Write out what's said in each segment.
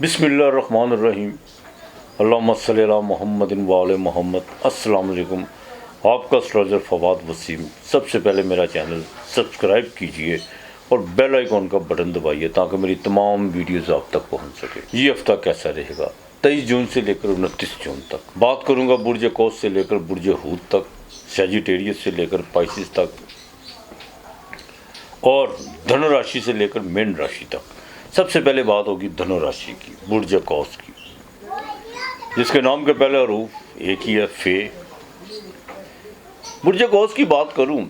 बिस्मिल्लाहिर्रहमानिर्रहीम। अल्लाहुम्मा सल्लि अला मुहम्मदिन व आले मोहम्मद। अस्सलाम वालेकुम। आपका स्ट्रॉजर फवाद वसीम। सबसे पहले मेरा चैनल सब्सक्राइब कीजिए और बेल आइकॉन का बटन दबाइए ताकि मेरी तमाम वीडियोस आप तक पहुंच सके। ये हफ्ता कैसा रहेगा? 23 जून से लेकर 29 जून तक बात करूंगा बुर्ज कौस से लेकर बुर्ज हूत तक, सैजिटेरियस से लेकर पाइसिस तक और धनु राशि से लेकर मीन राशि तक। सबसे पहले बात होगी धनु राशि की, बुर्ज कौस की, जिसके नाम के पहले हरूफ एक ही है, फे। बुर्ज कौस की बात करूं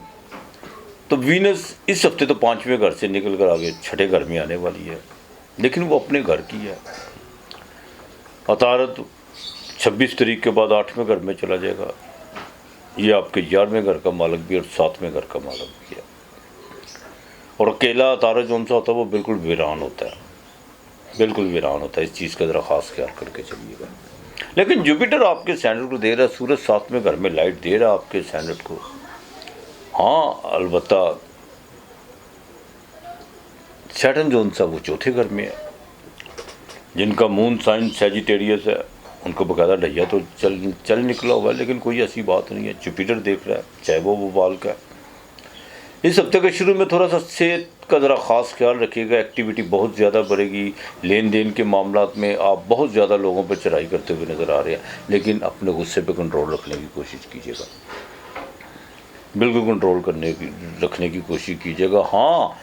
तो वीनस इस हफ्ते तो 5वें घर से निकल कर आगे 6ठे घर में आने वाली है, लेकिन वो अपने घर की है। अतारत 26 तारीख के बाद 8वें घर में चला जाएगा। ये आपके 11वें घर का मालिक भी और 7वें घर का मालिक भी है। और अकेला अतारत जो सा होता है वो बिल्कुल वीरान होता है, बिल्कुल वीरान होता है। इस चीज़ का ज़रा खास ख्याल करके चलिएगा। लेकिन जुपिटर आपके सैंडल को दे रहा है, सूरज 7वें घर में लाइट दे रहा है आपके सैंडल को। हाँ, अलबत्ता सैटर्न जो सा वो 4थे घर में है। जिनका मून साइन सैजिटेरियस है उनको बकायदा ढैया तो चल निकला हुआ है, लेकिन कोई ऐसी बात नहीं है। जुपिटर देख रहा है, चाहे वो बाल का है। इस हफ्ते के शुरू में थोड़ा सा सेहत का ज़रा ख़ास ख्याल रखिएगा। एक्टिविटी बहुत ज़्यादा बढ़ेगी। लेन देन के मामलात में आप बहुत ज़्यादा लोगों पर चढ़ाई करते हुए नज़र आ रहे हैं, लेकिन अपने गुस्से पे कंट्रोल रखने की कोशिश कीजिएगा। बिल्कुल कंट्रोल रखने की कोशिश कीजिएगा। हाँ,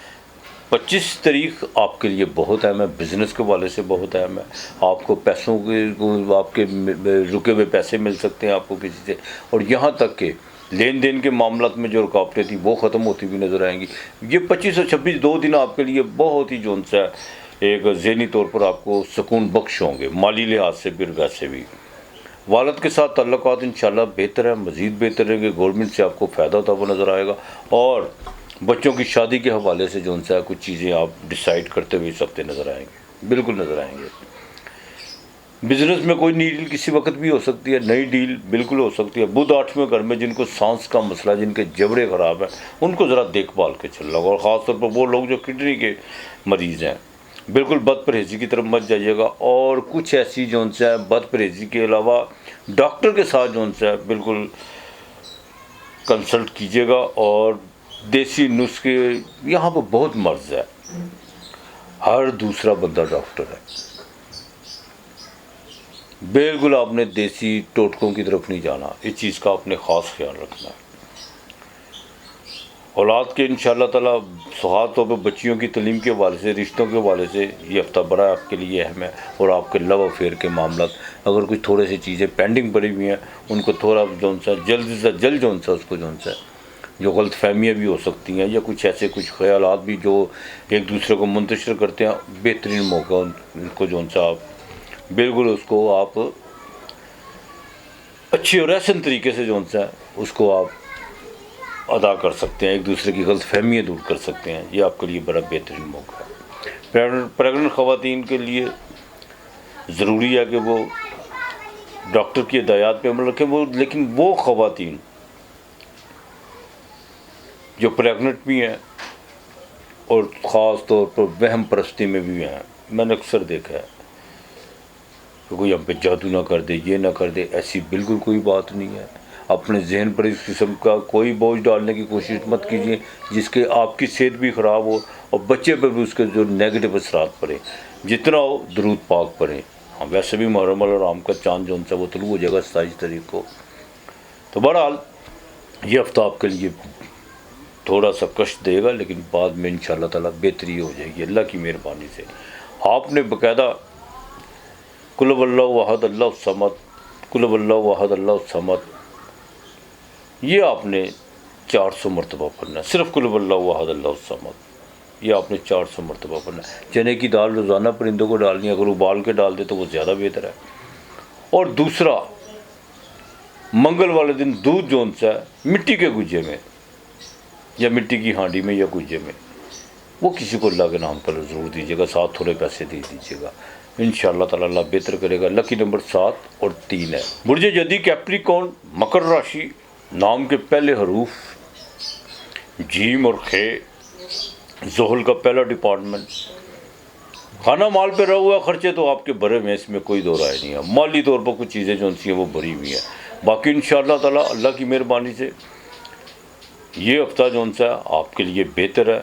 25 तारीख आपके लिए बहुत अहम है, बिज़नेस के वाले से बहुत अहम है। आपको पैसों के आपके रुके हुए पैसे मिल सकते हैं आपको किसी से, और यहाँ तक कि लेन देन के मामलात में जो रुकावटें थी वो ख़त्म होती हुई नज़र आएंगी। ये 25 और 26 2 दिन आपके लिए बहुत ही जोन सा एक ज़हनी तौर पर आपको सुकून बख्श होंगे, माली लिहाज से भी और वैसे भी। वालिद के साथ ताल्लुकात इंशाल्लाह बेहतर है, मज़ीद बेहतर रहेंगे। गवर्नमेंट से आपको फ़ायदा होता हुआ नज़र आएगा। और बच्चों की शादी के हवाले से जो सा कुछ चीज़ें आप डिसाइड करते हुए इस हफ्ते नज़र आएंगे, बिल्कुल नज़र आएंगे। बिजनेस में कोई नई डील किसी वक्त भी हो सकती है, नई डील बिल्कुल हो सकती है। बुध 8वें घर में जिनको सांस का मसला, जिनके जबड़े ख़राब हैं, उनको ज़रा देखभाल के चलना होगा। और ख़ास तौर पर वो लोग जो किडनी के मरीज़ हैं, बिल्कुल बद परहेज़ी की तरफ मत जाइएगा। और कुछ ऐसी जो सा बद परहेज़ी के अलावा डॉक्टर के साथ जो सा बिल्कुल कंसल्ट कीजिएगा। और देसी नुस्खे यहाँ पर बहुत मर्ज है, हर दूसरा बंदा डॉक्टर है। बिल्कुल आपने देसी टोटकों की तरफ नहीं जाना, इस चीज़ का आपने ख़ास ख्याल रखना है। औलाद के इंशाअल्लाह ताला ख़ास तौर पर बच्चियों की तालीम के हवाले से, रिश्तों के हवाले से ये हफ्ता बड़ा आपके लिए अहम है। और आपके लव अफेयर के मामला, अगर कुछ थोड़े सी चीज़ें पेंडिंग पड़ी हुई हैं उनको थोड़ा जो सा जल्द से जल्द जो सा उसको जो गलत फहमियाँ भी हो सकती हैं या कुछ ऐसे कुछ ख्यालात भी जो एक दूसरे को मुंतशिर करते हैं, बेहतरीन मौका उनको जो सा आप बिल्कुल उसको आप अच्छी और ऐसे तरीके से जो सा उसको आप अदा कर सकते हैं, एक दूसरे की गलत फहमियाँ दूर कर सकते हैं। ये आपके लिए बड़ा बेहतरीन मौका है। प्रेगनेंट ख़वातीन के लिए ज़रूरी है कि वो डॉक्टर की हिदायत पे अमल रखें। वो लेकिन वो ख़वातीन जो प्रेगनेंट भी हैं और ख़ास तौर पर वहम परस्ती में भी हैं, मैंने अक्सर देखा है कि कोई हम पे जादू ना कर दे, ये ना कर दे, ऐसी बिल्कुल कोई बात नहीं है। अपने जहन पर इस किस्म का कोई बोझ डालने की कोशिश मत कीजिए जिसके आपकी सेहत भी ख़राब हो और बच्चे पर भी उसके जो नेगेटिव असरात पड़े। जितना हो दरूद पाक पढ़ें। हाँ, वैसे भी मुहर्रम और आम का चाँद जो सा वो तलू हो जाएगा 27 तारीख को। तो बहरहाल ये हफ्ता आपके लिए थोड़ा सा कष्ट देगा, लेकिन बाद में इंशाअल्लाह ताला बेहतरी हो जाएगी अल्लाह की मेहरबानी से। आपने बाकायदा कुल वल्लाहु अहद अल्लाहु समद, कुल वल्लाहु अहद अल्लाहु समद, ये आपने 400 मरतबा पढ़ना है। सिर्फ कुल वल्लाहु अहद अल्लाहु समद ये आपने 400 मरतबा पढ़ना है। चने की दाल रोज़ाना परिंदों को डालनी है, अगर उबाल के डाल दे तो वो ज़्यादा बेहतर है। और दूसरा, मंगल वाले दिन दूध जो सा है मिट्टी के गुज्जे में या मिट्टी की हांडी में या गुज्जे में, वो किसी को अल्लाह के नाम पर ज़रूर दीजिएगा, साथ थोड़े पैसे दे दीजिएगा। इंशाअल्लाह ताला अल्लाह बेहतर करेगा। लकी नंबर 7 और 3 है। बुर्ज जदी कैप्रिकॉर्न, मकर राशि, नाम के पहले हरूफ जीम और खे, ज़ोहल का पहला डिपार्टमेंट, खाना माल पे रहा हुआ खर्चे तो आपके भरे में, इसमें कोई दो राय नहीं है। माली तौर पर कुछ चीज़ें जो सी हैं वो भरी हुई हैं। बाकी इंशाअल्लाह ताला अल्लाह की मेहरबानी से ये हफ्ता जो सा आपके लिए बेहतर है,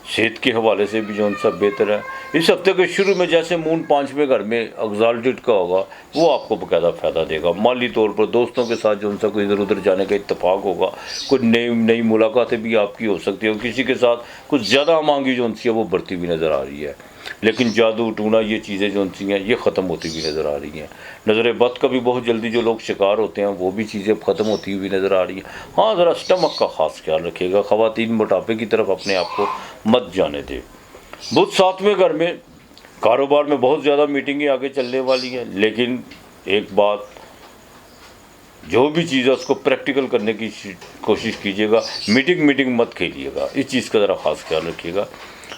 सेहत के हवाले से भी जो सा बेहतर है। इस हफ्ते के शुरू में जैसे मून 5वें घर में एग्जाल्टेड का होगा वो आपको बाकायदा फ़ायदा देगा। माली तौर पर दोस्तों के साथ जो सा कोई इधर उधर जाने का इत्तेफाक होगा, कोई नई मुलाकातें भी आपकी हो सकती है। किसी के साथ कुछ ज़्यादा मांगी जो सी है वो बढ़ती हुई नज़र आ रही है। लेकिन जादू टूना ये चीज़ें जो सी हैं ये ख़त्म होती हुई नज़र आ रही हैं। नज़र बद का भी बहुत जल्दी जो लोग शिकार होते हैं वो भी चीज़ें ख़त्म होती हुई नज़र आ रही हैं। हाँ, ज़रा स्टमक का ख़ास ख्याल रखिएगा। ख़वातीन मोटापे की तरफ अपने आप को मत जाने दें। बुध 7वें घर में, कारोबार में बहुत ज़्यादा मीटिंगें आगे चलने वाली हैं। लेकिन एक बात, जो भी चीज़ है उसको प्रैक्टिकल करने की कोशिश कीजिएगा। मीटिंग मत खेलिएगा, इस चीज़ का ज़रा ख़ास ख्याल रखिएगा।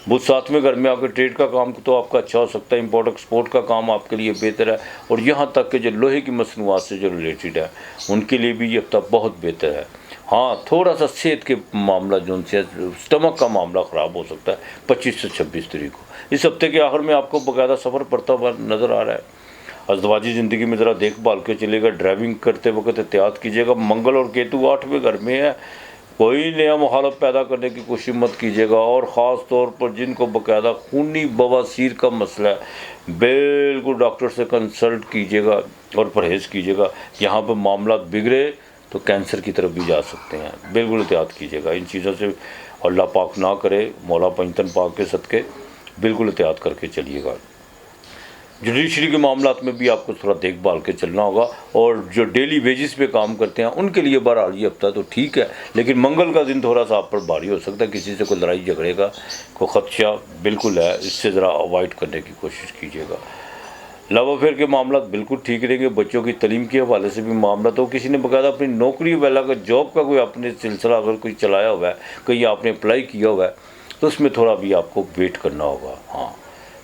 बुध 7वें घर में आपके ट्रेड का काम तो आपका अच्छा हो सकता है। इंपोर्ट एक्सपोर्ट का काम आपके लिए बेहतर है। और यहाँ तक कि जो लोहे की मसनूआत से जो रिलेटेड है उनके लिए भी ये हफ्ता बहुत बेहतर है। हाँ, थोड़ा सा सेहत के मामला जो उनसे स्टमक का मामला ख़राब हो सकता है 25 से 26 तारीख को। इस हफ्ते के आखिर में आपको बाकायदा सफ़र पड़ता हुआ नज़र आ रहा है। अज़दवाजी ज़िंदगी में ज़रा देखभाल के चलेगा। ड्राइविंग करते वक्त एहतियात कीजिएगा। मंगल और केतु 8वें घर में है। कोई नया मुखालफ पैदा करने की कोशिश मत कीजिएगा। और ख़ास तौर पर जिनको बाकायदा खूनी बवासीर का मसला है, बिल्कुल डॉक्टर से कंसल्ट कीजिएगा और परहेज़ कीजिएगा। यहाँ पर मामला बिगड़े तो कैंसर की तरफ भी जा सकते हैं। बिल्कुल एहतियात कीजिएगा इन चीज़ों से। अल्लाह पाक ना करे, मौला पंजतन पाक के सदक़े बिल्कुल एहतियात करके चलिएगा। जुडिशरी के मामलात में भी आपको थोड़ा देखभाल के चलना होगा। और जो डेली वेजिस पे काम करते हैं उनके लिए बहरहाल ये हफ्ता तो ठीक है, लेकिन मंगल का दिन थोड़ा सा आप पर भारी हो सकता है। किसी से कोई लड़ाई झगड़े का कोई खदशा बिल्कुल है, इससे ज़रा अवॉइड करने की कोशिश कीजिएगा। लव अफेयर के मामला बिल्कुल ठीक रहेंगे। बच्चों की तलीम के हवाले से भी मामला, तो किसी ने बाकायदा अपनी नौकरी वाला का जॉब का कोई अपने सिलसिला अगर कोई चलाया हुआ है, कहीं आपने अप्लाई किया हुआ है, तो उसमें थोड़ा भी आपको वेट करना होगा। हाँ,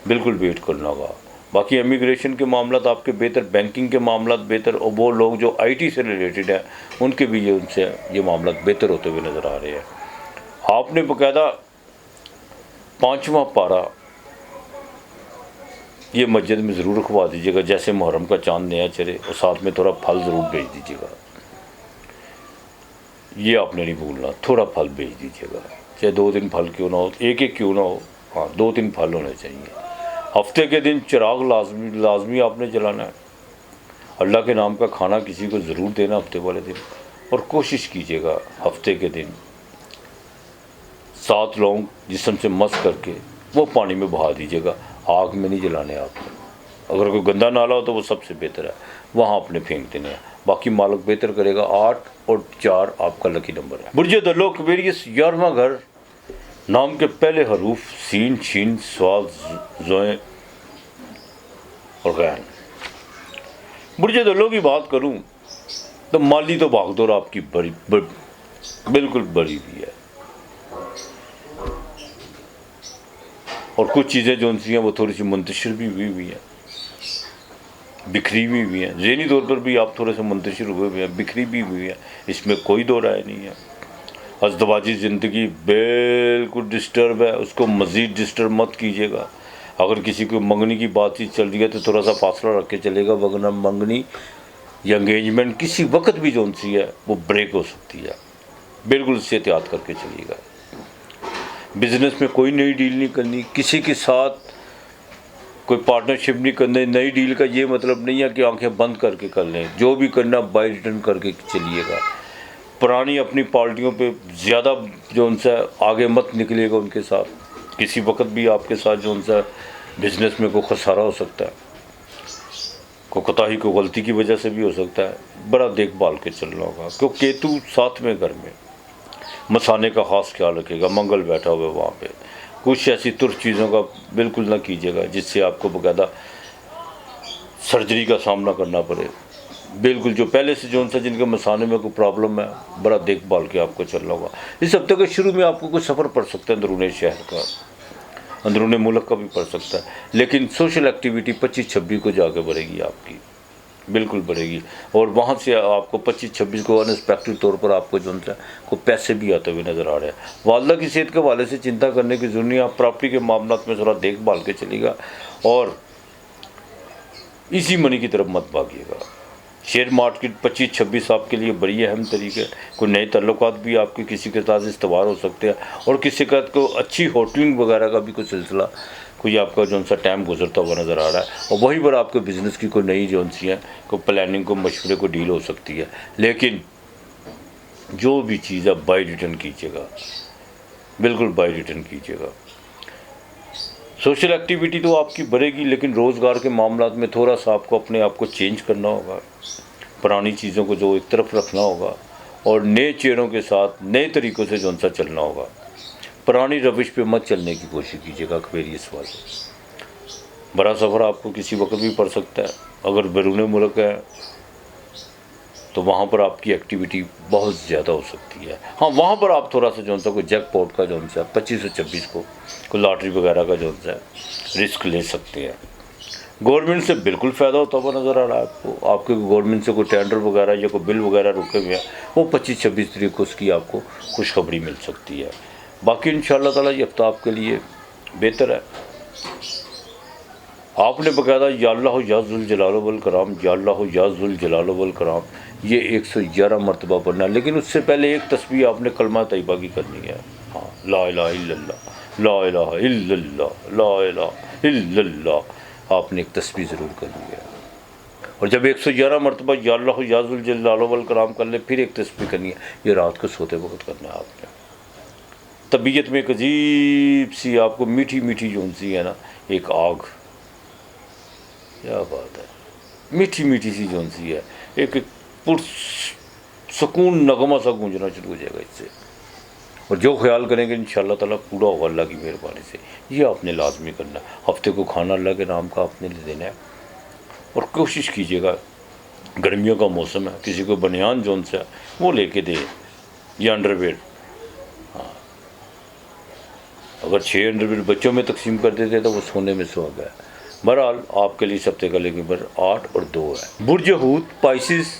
बिल्कुल वेट करना होगा। बाकी इमिग्रेशन के मामला आपके बेहतर, बैंकिंग के मामला बेहतर, और वो लोग जो IT से रिलेटेड हैं उनके भी उनसे ये मामला बेहतर होते हुए नज़र आ रहे हैं। आपने बाकायदा 5वां पारा ये मस्जिद में ज़रूर रखवा दीजिएगा जैसे मुहर्रम का चांद नया चढ़े, और साथ में थोड़ा फल ज़रूर भेज दीजिएगा। ये आपने नहीं भूलना, थोड़ा फल भेज दीजिएगा, चाहे 2-3 फल क्यों ना हो, एक क्यों ना हो, हाँ 2-3 फल होने चाहिए। हफ्ते के दिन चिराग लाजमी आपने जलाना है। अल्लाह के नाम का खाना किसी को ज़रूर देना हफ्ते वाले दिन। और कोशिश कीजिएगा हफ्ते के दिन 7 लौंग जिस्म से मस करके वो पानी में बहा दीजिएगा। आग में नहीं जलाने आपने। अगर कोई गंदा नाला हो तो वो सबसे बेहतर है, वहाँ आपने फेंक देने हैं। बाकी मालिक बेहतर करेगा। 8 और 4 आपका लकी नंबर है। बुर्ज दलो क्वेरियस 11वां घर, नाम के पहले हरूफ सीन, शीन, स्वाद, ज़ोए और गैन। बुर्ज दलो की बात करूं तो माली तो भागदौड़ आपकी बिल्कुल बड़ी भी है। और कुछ चीज़ें जो उनसी हैं वो थोड़ी सी मुंतशिर भी हुई हैं, बिखरी भी हैं। ज़हनी तौर पर भी आप थोड़े से मुंतशिर हुए हुए हैं, बिखरी भी हुई है, इसमें कोई दो राय नहीं है। अज़दवाजी ज़िंदगी बिल्कुल डिस्टर्ब है, उसको मज़ीद डिस्टर्ब मत कीजिएगा। अगर किसी को मंगनी की बातचीत चल रही है तो थोड़ा सा फासला रख के चलेगा, वरना मंगनी या एंगेजमेंट किसी वक्त भी जो उनसी है वो ब्रेक हो सकती है। बिल्कुल इससे एहतियात करके चलिएगा। बिज़नेस में कोई नई डील नहीं करनी, किसी के साथ कोई पार्टनरशिप नहीं करनी। नई डील का ये मतलब नहीं है कि आंखें बंद करके कर लें, जो भी करना बाय रिटर्न करके चलिएगा। पुरानी अपनी पार्टियों पे ज़्यादा जो उनसे आगे मत निकलिएगा उनके साथ। किसी वक्त भी आपके साथ जो उनसे बिज़नेस में कोई खसारा हो सकता है, कोई कोताही को गलती की वजह से भी हो सकता है। बड़ा देखभाल के चलना होगा, क्योंकि केतु 7वें घर में, मसाने का ख़ास ख्याल रखिएगा। मंगल बैठा हुआ है वहाँ पे। कुछ ऐसी तुर्क चीज़ों का बिल्कुल ना कीजिएगा जिससे आपको बाकायदा सर्जरी का सामना करना पड़े। बिल्कुल जो पहले से जो उनसे जिनके मसाने में कोई प्रॉब्लम है, बड़ा देखभाल के आपको चलना होगा। इस हफ्ते के शुरू में आपको कुछ सफ़र पड़ सकता है, अंदरूनी शहर का, अंदरूनी मुल्क का भी पड़ सकता है, लेकिन सोशल एक्टिविटी 25-26 को जाके बढ़ेगी आपकी। بالکل بڑھے گی، اور وہاں سے آپ کو 25-26 کو انسپیکٹڈ طور پر آپ کو جو ہے کو پیسے بھی آتے ہوئے نظر آ رہے ہیں۔ والدہ کی صحت کے حوالے سے چنتا کرنے کی ضرورت نہیں، آپ پراپرٹی کے معاملات میں تھوڑا دیکھ بھال کے چلیے گا، اور اسی منی کی طرف مت بھاگیے گا۔ شیئر مارکیٹ 25-26 آپ کے لیے بڑی اہم طریقے، کوئی نئے تعلقات بھی آپ کے کسی کے ساتھ استوار ہو سکتے ہیں، اور کسی کا کو اچھی ہوٹلنگ وغیرہ کا بھی کوئی سلسلہ کوئی آپ کا جو سا ٹائم گزرتا ہوا نظر آ رہا ہے، اور وہیں پر آپ کے بزنس کی کوئی نئی جو سی ہیں کوئی پلاننگ کو مشورے کو ڈیل ہو سکتی ہے۔ لیکن جو بھی چیز آپ بائی ریٹرن کیجیے گا، بالکل بائی ریٹرن کیجیے گا۔ سوشل ایکٹیویٹی تو آپ کی بڑھے گی، لیکن روزگار کے معاملات میں تھوڑا سا آپ کو اپنے آپ کو چینج کرنا ہوگا، پرانی چیزوں کو جو ایک طرف رکھنا ہوگا، اور نئے چہروں کے ساتھ نئے طریقوں سے جو سا چلنا ہوگا۔ پرانی روش پہ مت چلنے کی کوشش کیجیے گا ایکویریس والے۔ بڑا سفر آپ کو کسی وقت بھی پڑ سکتا ہے، اگر بیرون ملک ہے تو وہاں پر آپ کی ایکٹیویٹی بہت زیادہ ہو سکتی ہے۔ ہاں، وہاں پر آپ تھوڑا سا جو سا کوئی جیک پاٹ کا جو سا 25 سے 26 کو کوئی لاٹری وغیرہ کا جو ہے رسک لے سکتے ہیں۔ گورنمنٹ سے بالکل فائدہ ہوتا ہوا نظر آ رہا ہے آپ کو، آپ کے گورنمنٹ سے کوئی ٹینڈر وغیرہ یا کوئی بل وغیرہ رکے ہوئے ہیں، وہ 25-26 تاریخ کو اس کی آپ کو خوشخبری مل سکتی ہے۔ باقی انشاءاللہ تعالیٰ یہ ہفتہ آپ کے لیے بہتر ہے۔ آپ نے باقاعدہ یا اللہ یا ذوالجلال والکرام، یا اللہ یا ذوالجلال والکرام یہ 111 مرتبہ پڑھنا ہے، لیکن اس سے پہلے ایک تسبیح آپ نے کلمہ طیبہ کی کرنی ہے۔ ہاں، لا الہ الا اللہ، لا الہ الا اللہ، لا الہ الا اللہ، آپ نے ایک تسبیح ضرور کرنی ہے۔ اور جب 111 مرتبہ یا اللہ یا ذوالجلال والکرام کر لے، پھر ایک تسبیح کرنی ہے، یہ رات کو سوتے وقت کرنا ہے آپ نے۔ طبیعت میں ایک عجیب سی آپ کو میٹھی میٹھی جو سی ہے نا ایک آگ، کیا بات ہے، میٹھی میٹھی سی جو سی ہے، ایک پر سکون نغمہ سا گونجنا شروع ہو جائے گا اس سے، اور جو خیال کریں گے انشاءاللہ تعالیٰ پورا ہوگا اللہ کی مہربانی سے۔ یہ آپ نے لازمی کرنا ہے۔ ہفتے کو کھانا اللہ کے نام کا آپ نے دینا ہے، اور کوشش کیجیے گا، گرمیوں کا موسم ہے، کسی کو بنیان جون سے وہ لے کے دے، یا انڈر ویئر، ہاں، اگر 6 انڈر ویئر بچوں میں تقسیم کر دیتے تو وہ سونے میں سو گیا۔ بہرحال آپ کے لیے ہفتے کا لیکن 8 اور 2 ہے۔ برج حوت پائسس،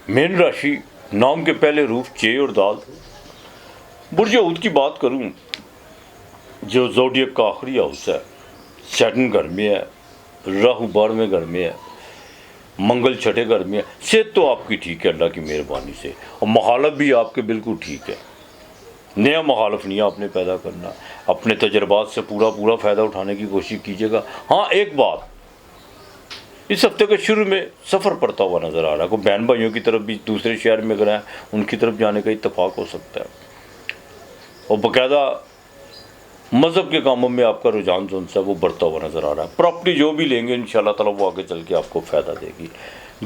مین راشی، نام کے پہلے حروف چے اور دال۔ برج حوت کی بات کروں، جو زوڈیک کا آخری ہاؤس ہے، سیٹن گھر میں ہے، راہو 12ویں گھر میں ہے، منگل 6 گھر میں ہے۔ صحت تو آپ کی ٹھیک ہے اللہ کی مہربانی سے، اور مخالف بھی آپ کے بالکل ٹھیک ہے۔ نیا مخالف نہیں آپ نے پیدا کرنا، اپنے تجربات سے پورا فائدہ اٹھانے کی کوشش کیجیے گا۔ ہاں، ایک بات، اس ہفتے کے شروع میں سفر پڑتا ہوا نظر آ رہا ہے، کوئی بہن بھائیوں کی طرف بھی دوسرے شہر میں اگر ہیں ان کی طرف جانے کا اتفاق ہو سکتا ہے، اور باقاعدہ مذہب کے کاموں میں آپ کا رجحان جو ہے وہ بڑھتا ہوا نظر آ رہا ہے۔ پراپرٹی جو بھی لیں گے انشاءاللہ تعالیٰ وہ آگے چل کے آپ کو فائدہ دے گی۔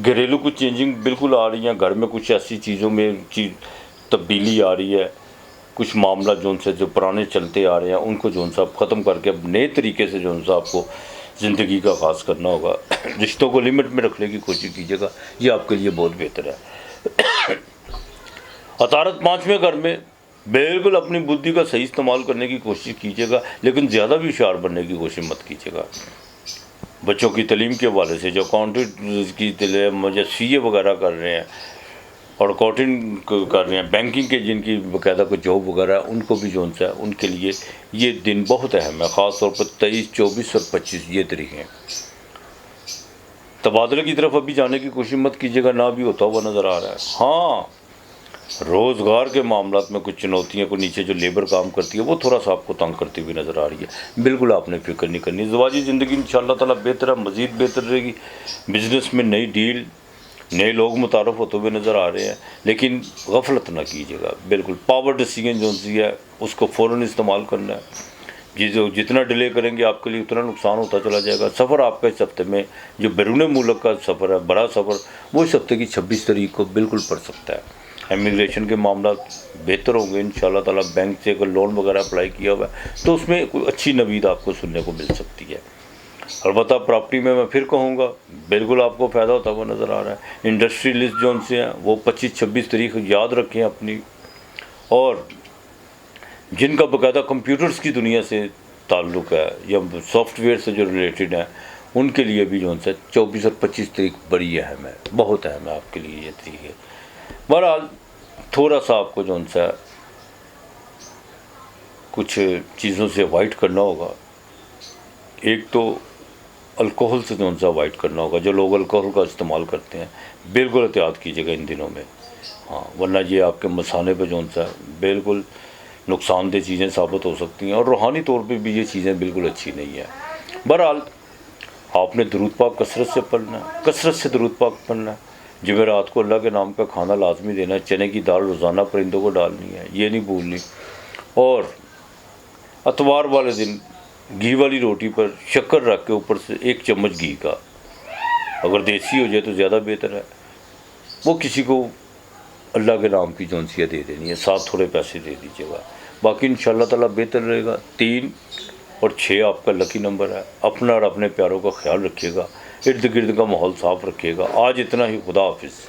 گھریلو کچھ چینجنگ بالکل آ رہی ہیں، گھر میں کچھ ایسی چیزوں میں تبدیلی آ رہی ہے، کچھ معاملہ جو پرانے چلتے آ رہے ہیں ان کو ختم کر کے اب نئے طریقے سے آپ کو زندگی کا آغاز کرنا ہوگا۔ رشتوں کو لمٹ میں رکھنے کی کوشش کیجیے گا، یہ آپ کے لیے بہت بہتر ہے۔ عطارد 5ویں گھر میں، بالکل اپنی بدھی کا صحیح استعمال کرنے کی کوشش کیجیے گا، لیکن زیادہ بھی ہوشیار بننے کی کوشش مت کیجیے گا۔ بچوں کی تعلیم کے حوالے سے جو اکاؤنٹنٹ کی مجھے سی اے وغیرہ کر رہے ہیں اور اکاؤنٹنگ کر رہے ہیں، بینکنگ کے جن کی باقاعدہ کوئی جاب وغیرہ ہے، ان کو بھی جو ہے ان کے لیے یہ دن بہت اہم ہے، خاص طور پر 23، 24 اور 25 یہ تاریخ ہیں۔ تبادلے کی طرف ابھی جانے کی کوشش مت کیجیے گا، نہ بھی ہوتا ہوا نظر آ رہا ہے۔ ہاں، روزگار کے معاملات میں کچھ چنوتیاں کو نیچے جو لیبر کام کرتی ہے وہ تھوڑا سا آپ کو تنگ کرتی ہوئی نظر آ رہی ہے، بالکل آپ نے فکر نہیں کرنی۔ زواجی زندگی انشاءاللہ تعالیٰ بہتر ہے، مزید بہتر رہے گی۔ بزنس میں نئی ڈیل، نئے لوگ متعارف ہوتے ہوئے نظر آ رہے ہیں، لیکن غفلت نہ کیجیے گا۔ بالکل پاور ڈیسیجن جو ہے اس کو فوراً استعمال کرنا ہے، جتنا ڈیلے کریں گے آپ کے لیے اتنا نقصان ہوتا چلا جائے گا۔ سفر آپ کا اس ہفتے میں جو بیرون ملک کا سفر ہے، بڑا سفر، وہ اس ہفتے کی 26 تاریخ کو بالکل پڑ سکتا ہے۔ امیگریشن کے معاملات بہتر ہوں گے انشاءاللہ تعالیٰ۔ بینک سے اگر لون وغیرہ اپلائی کیا ہوا ہے تو اس میں کوئی اچھی نوید آپ کو سننے کو مل سکتی ہے۔ البتہ پراپرٹی میں پھر کہوں گا بالکل آپ کو فائدہ ہوتا ہوا نظر آ رہا ہے۔ انڈسٹریلسٹ جو سے ہیں وہ 25-26 تاریخ یاد رکھیں اپنی، اور جن کا باقاعدہ کمپیوٹرز کی دنیا سے تعلق ہے یا سافٹ ویئر سے جو ریلیٹڈ ہیں ان کے لیے بھی جو ہے 24 اور 25 تاریخ بڑی اہم ہے، بہت اہم ہے آپ کے لیے یہ تاریخ ہے۔ بہرحال تھوڑا سا آپ کو جو ہے کچھ چیزوں سے اوائڈ کرنا ہوگا۔ ایک تو الکوہل سے جو ہے اوائڈ کرنا ہوگا، جو لوگ الکوہل کا استعمال کرتے ہیں بالکل احتیاط کیجیے گا ان دنوں میں، ہاں، ورنہ یہ آپ کے مثانے پہ جو ہے بالکل نقصان دہ چیزیں ثابت ہو سکتی ہیں، اور روحانی طور پہ بھی یہ چیزیں بالکل اچھی نہیں ہیں۔ بہرحال آپ نے درود پاک کثرت سے پڑھنا ہے، کثرت سے درود پاک پڑھنا ہے۔ جمعرات کو اللہ کے نام کا کھانا لازمی دینا ہے، چنے کی دال روزانہ پرندوں کو ڈالنی ہے، یہ نہیں بھولنی۔ اور اتوار والے دن گھی والی روٹی پر شکر رکھ کے اوپر سے 1 چمچ گھی کا، اگر دیسی ہو جائے تو زیادہ بہتر ہے، وہ کسی کو اللہ کے نام کی جونسیاں دے دینی ہے، ساتھ تھوڑے پیسے دے دیجیے گا، باقی انشاءاللہ تعالیٰ بہتر رہے گا۔ 3 اور 6 آپ کا لکی نمبر ہے۔ اپنا اور اپنے پیاروں کا خیال رکھیے گا، ارد گرد کا ماحول صاف رکھیے گا۔ آج اتنا ہی، خدا حافظ۔